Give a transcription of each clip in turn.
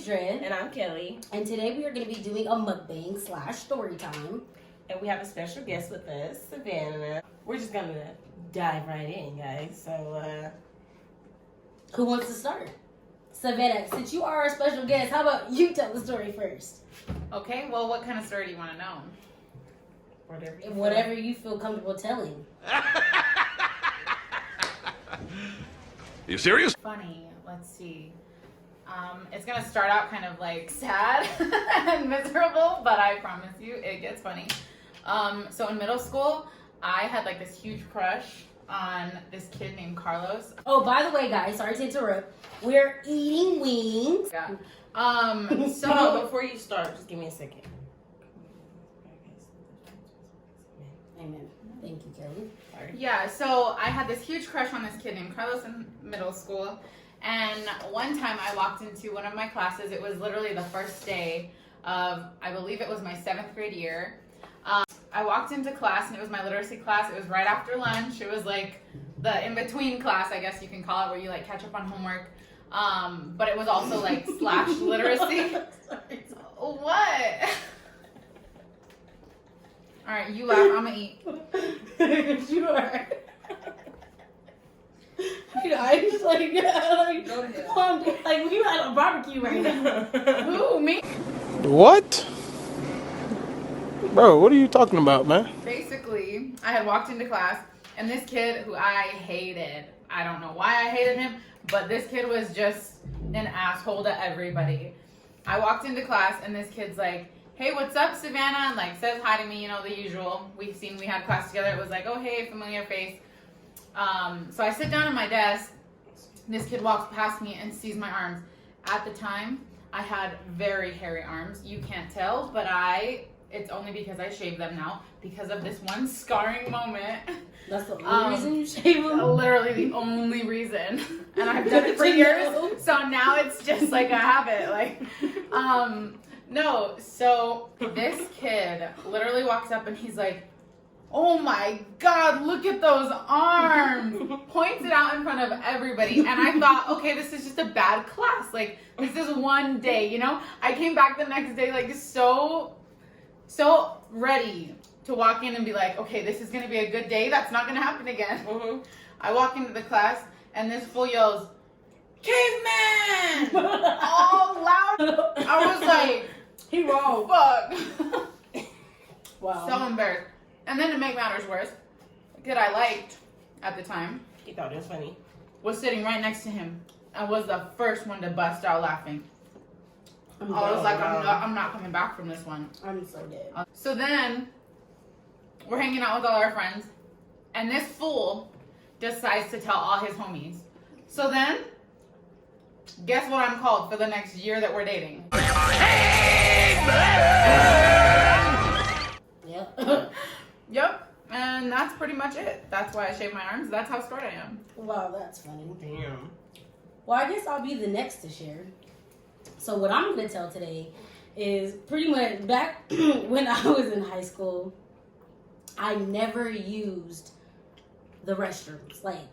is Dre. And I'm Kelly. And today we are going to be doing a mukbang / story time. And we have a special guest with us, Savannah. We're just going to dive right in, guys. So, who wants to start? Savannah, since you are our special guest, how about you tell the story first? Okay, well, what kind of story do you want to know? Whatever you feel comfortable telling. You serious? Funny. Let's see. It's going to start out kind of like sad and miserable, but I promise you it gets funny. So in middle school, I had like this huge crush on this kid named Carlos. Oh, by the way, guys, sorry to interrupt. We're eating wings. Yeah. So, before you start, just give me a second. Amen. Thank you, Kelly. Sorry. Yeah, so I had this huge crush on this kid named Carlos in middle school. And one time I walked into one of my classes. It was literally the first day of, I believe it was my 7th grade year. I walked into class and it was my literacy class. It was right after lunch. It was like the in-between class, I guess you can call it, where you like catch up on homework. But it was also like slash literacy. What? All right, you laugh. I'm gonna eat. You are. You know, I just like we had a barbecue right now. Who, me? What? Bro, what are you talking about, man? Basically, I had walked into class, and this kid who I hated, I don't know why I hated him, but this kid was just an asshole to everybody. I walked into class, and this kid's like, hey, what's up, Savannah? And like says hi to me, you know, the usual. We had class together. It was like, oh, hey, familiar face. So I sit down at my desk. This kid walks past me and sees my arms. At the time, I had very hairy arms. You can't tell, but it's only because I shaved them now because of this one scarring moment. That's the only reason you shave them? Literally the only reason. And I've done it for years. So now it's just like a habit. Like, no, so this kid literally walks up and he's like, oh my God, look at those arms. Points it out in front of everybody. And I thought, okay, this is just a bad class. Like, this is one day, you know? I came back the next day like so ready to walk in and be like, okay, this is going to be a good day. That's not going to happen again. Mm-hmm. I walk into the class and this fool yells, caveman! All loud. I was like, he wrong. Fuck. Wow. So embarrassed. And then to make matters worse, the kid I liked at the time, He thought it was funny. was sitting right next to him. I was the first one to bust out laughing. I was like, I'm not coming back from this one. I'm so dead. So then, we're hanging out with all our friends, and this fool decides to tell all his homies. So then, guess what I'm called for the next year that we're dating? Yep. Yep, and that's pretty much it. That's why I shave my arms. That's how scarred I am. Wow, that's funny. Damn. Well, I guess I'll be the next to share. So what I'm going to tell today is pretty much back when I was in high school, I never used the restrooms. Like,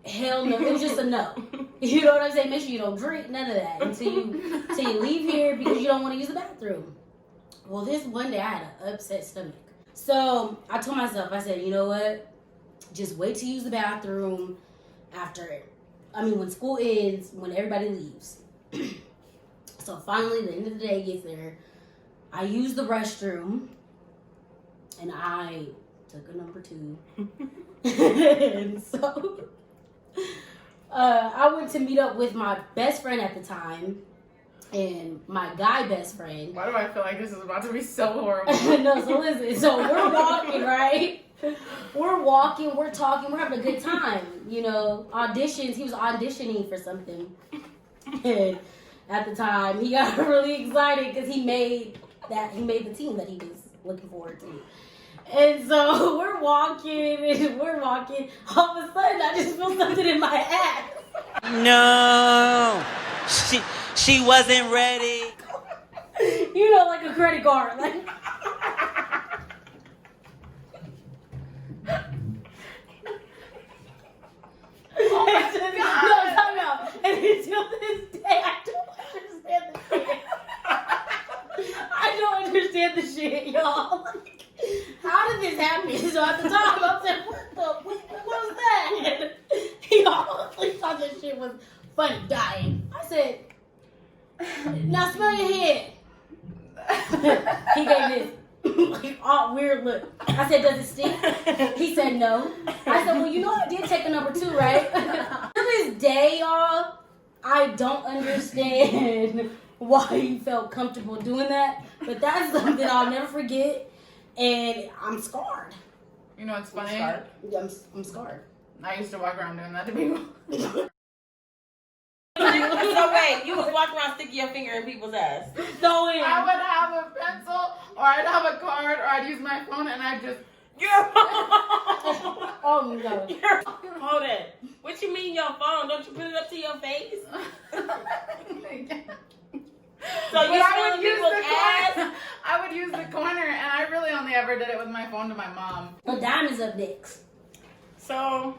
hell no. It was just a no. You know what I'm saying? Make sure you don't drink, none of that until you leave here because you don't want to use the bathroom. Well, this one day I had an upset stomach. So I told myself, I said, you know what? Just wait to use the bathroom when school ends, when everybody leaves. So finally, the end of the day gets there. I used the restroom, and I took a number 2. And so I went to meet up with my best friend at the time and my guy best friend. Why do I feel like this is about to be so horrible? No, so listen. So we're walking, right? We're walking, we're talking, we're having a good time. You know, auditions. He was auditioning for something. And at the time, he got really excited because he made the team that he was looking forward to. And so we're walking. All of a sudden, I just feel something in my ass. No, she wasn't ready. You know, like a credit card. Like. Oh my God. No, time out. And until this day, I don't understand this. the shit, y'all. Like, how did this happen? So at the time, I said, what was that? Y'all, he thought this shit was funny, dying. I said, now smell your head. He gave this all weird look. I said, does it stink? He said, no. I said, well, you know I did take a number 2, right? To this day, y'all, I don't understand why you felt comfortable doing that, but that's something I'll never forget, and I'm scarred. You know what's funny? Yeah, I'm scarred. I used to walk around doing that to people. So wait, you was walking around sticking your finger in people's ass. So I would have a pencil, or I'd have a card, or I'd use my phone, and I'd just. oh no. Hold it. What you mean your phone? Don't you put it up to your face? So you I smelling people's ass? corner. I would use the corner, and I really only ever did it with my phone to my mom. Well, Diamond's up next. So,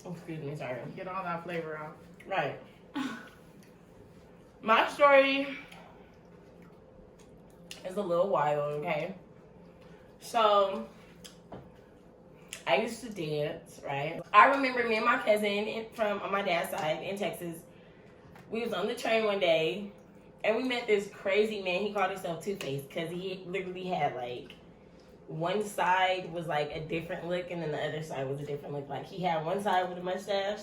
excuse me, sorry. Get all that flavor out. Right. My story is a little wild, okay? So, I used to dance, right? I remember me and my cousin from on my dad's side in Texas. We was on the train one day, and we met this crazy man. He called himself Two-Face because he literally had, like, one side was, like, a different look, and then the other side was a different look. Like, he had one side with a mustache,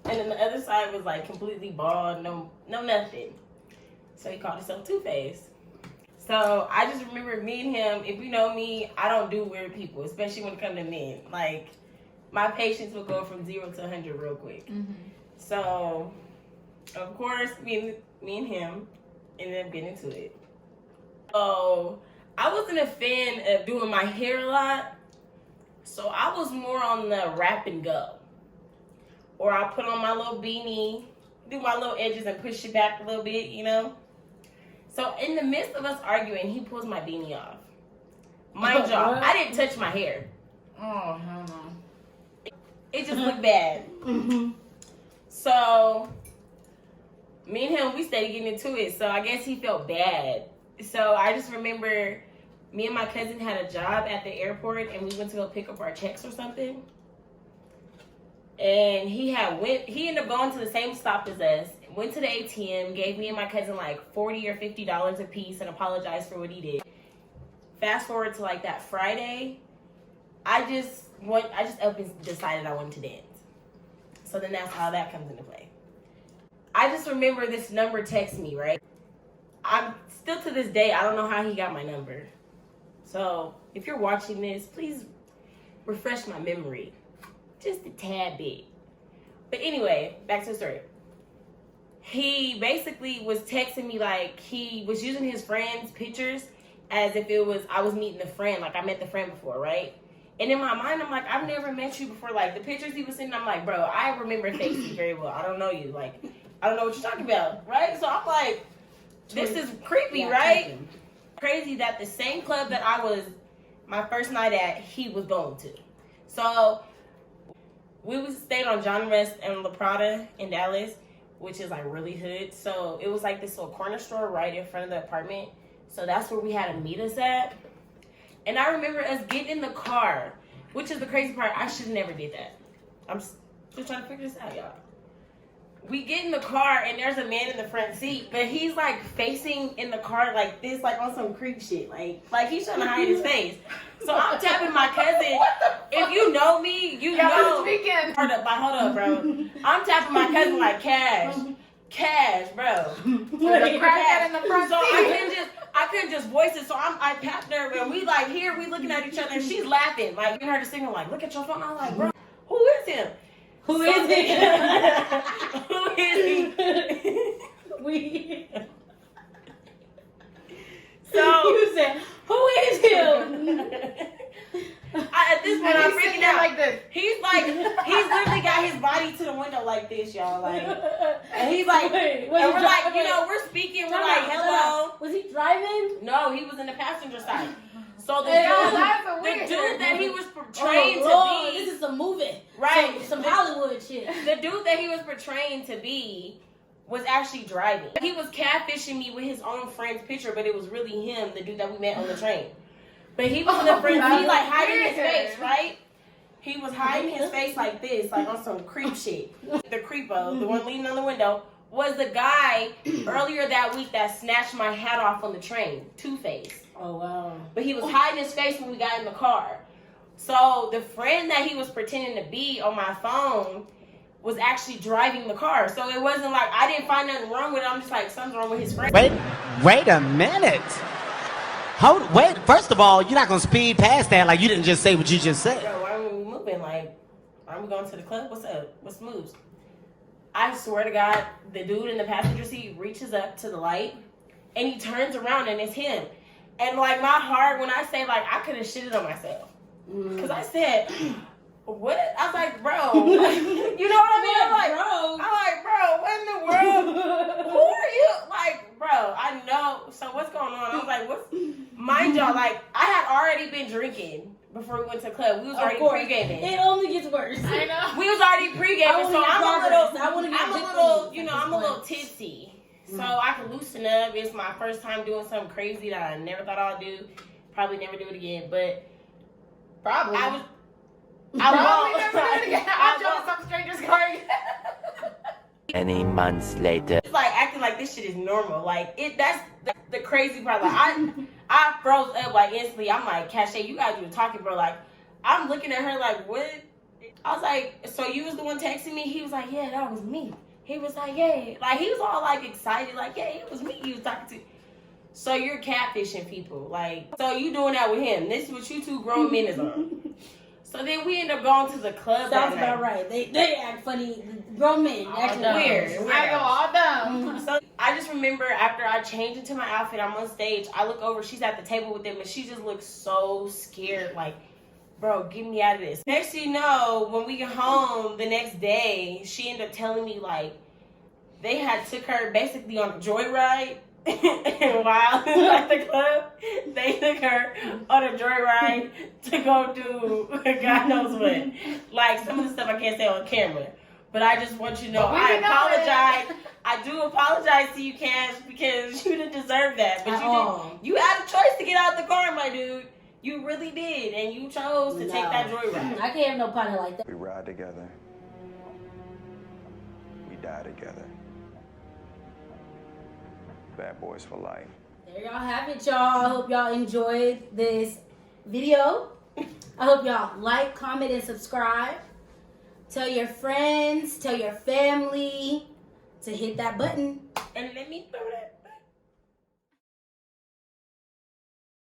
and then the other side was, like, completely bald, no nothing. So he called himself Two-Face. So I just remember me and him, if you know me, I don't do weird people, especially when it comes to men. Like, my patience will go from 0 to 100 real quick. Mm-hmm. So, of course, me and him ended up getting into it. So, I wasn't a fan of doing my hair a lot. So, I was more on the wrap and go. Or I put on my little beanie, do my little edges and push it back a little bit, you know? So in the midst of us arguing, he pulls my beanie off. Mind you, I didn't touch my hair. Oh, hell no. It just looked bad. Mm-hmm. So me and him, we started getting into it. So I guess he felt bad. So I just remember me and my cousin had a job at the airport, and we went to go pick up our checks or something. And he ended up going to the same stop as us, went to the ATM, gave me and my cousin like $40 or $50 a piece and apologized for what he did. Fast forward to like that Friday, I just up and decided I wanted to dance. So then that's how that comes into play. I just remember this number text me, right? I'm still to this day, I don't know how he got my number. So if you're watching this, please refresh my memory. Just a tad bit. But anyway, back to the story. He basically was texting me like he was using his friend's pictures as if it was I was meeting a friend, like I met the friend before, right? And in my mind, I'm like, I've never met you before. Like the pictures he was sending, I'm like, bro, I remember facing very well. I don't know you. Like, I don't know what you're talking about, right? So I'm like, this is creepy, right? Crazy that the same club that I was my first night at, he was going to. So we stayed on John West and La Prada in Dallas, which is like really hood. So it was like this little corner store right in front of the apartment. So that's where we had to meet us at. And I remember us getting in the car, which is the crazy part. I should have never did that. I'm still trying to figure this out, y'all. We get in the car and there's a man in the front seat, but he's like facing in the car like this, like on some creep shit. Like he's trying to hide his face. So I'm tapping my cousin. If you know me, you know. Hold up, bro. I'm tapping my cousin like cash, bro. Crack in the front so seat. I couldn't just voice it. So I tapped her and we like here, we looking at each other and she's laughing. Like giving her the signal like, look at your phone. I'm like, bro, who is him? Who is it? Who is he? So You said, who is him? At this point, I'm freaking out. Like this. He's literally got his body to the window like this, y'all. Like, and he's like, and we're like, you know, we're speaking. We're like, hello. Was he driving? No, he was in the passenger side. So the dude that he was portraying to be, this is a movie, right? Some Hollywood shit. The dude that he was portraying to be was actually driving. He was catfishing me with his own friend's picture, but it was really him, the dude that we met on the train. But he was in the front, he like hiding his face, right? He was hiding his face like this, like on some creep shit. The creepo, the one leaning on the window, was the guy earlier that week that snatched my hat off on the train. Two-Face. Oh, wow. But he was hiding his face when we got in the car. So the friend that he was pretending to be on my phone was actually driving the car. So it wasn't like, I didn't find nothing wrong with it. I'm just like, something's wrong with his friend. Wait a minute. Wait, first of all, you're not gonna speed past that like you didn't just say what you just said. Bro, why are we moving? Like, are we going to the club? What's up? What's moves? I swear to God, the dude in the passenger seat reaches up to the light and he turns around and it's him. And like my heart, when I say like, I could have shitted on myself. Cause I said, what? I was like, bro, you know what I mean? I'm like, bro, what in the world? Who are you? Like, bro, I know. So what's going on? I was like, what's, mind y'all, like, I had already been drinking before we went to the club. We was already pre-gaming. It only gets worse. I know. We was already pre-gaming, so I'm a little tipsy. So I can loosen up. It's my first time doing something crazy that I never thought I'd do. Probably never do it again, but Probably. I was Probably never do it again. I'll jump in some stranger's car again. Many months later. It's like acting like this shit is normal. Like that's the crazy part. Like I froze up like instantly. I'm like, Cache, you gotta do the talking, bro. Like I'm looking at her like, what? I was like, so you was the one texting me? He was like, yeah, that was me. He was like, yeah. Like he was all like excited, like, yeah, it was me you was talking to. So you're catfishing people. Like, so you doing that with him. This is what you two grown men is on. So then we end up going to the club. Sounds about right. They act funny. Grown men acting weird. I go all dumb. So I just remember after I changed into my outfit, I'm on stage. I look over, she's at the table with them, and she just looks so scared. Like, bro, get me out of this. Next thing you know, when we get home the next day, she ended up telling me like they had took her basically on a joyride. And while at the club, they took her on a joyride to go do God knows what. Like some of the stuff I can't say on camera. But I just want you to know I apologize. I do apologize to you, Cash, because you didn't deserve that. But you had a choice to get out the car, my dude. You really did, and you chose to take that joyride. I can't have no partner like that. We ride together. We die together. Bad boys for life. There y'all have it, y'all. I hope y'all enjoyed this video. I hope y'all like, comment, and subscribe. Tell your friends, tell your family to hit that button. And let me throw that.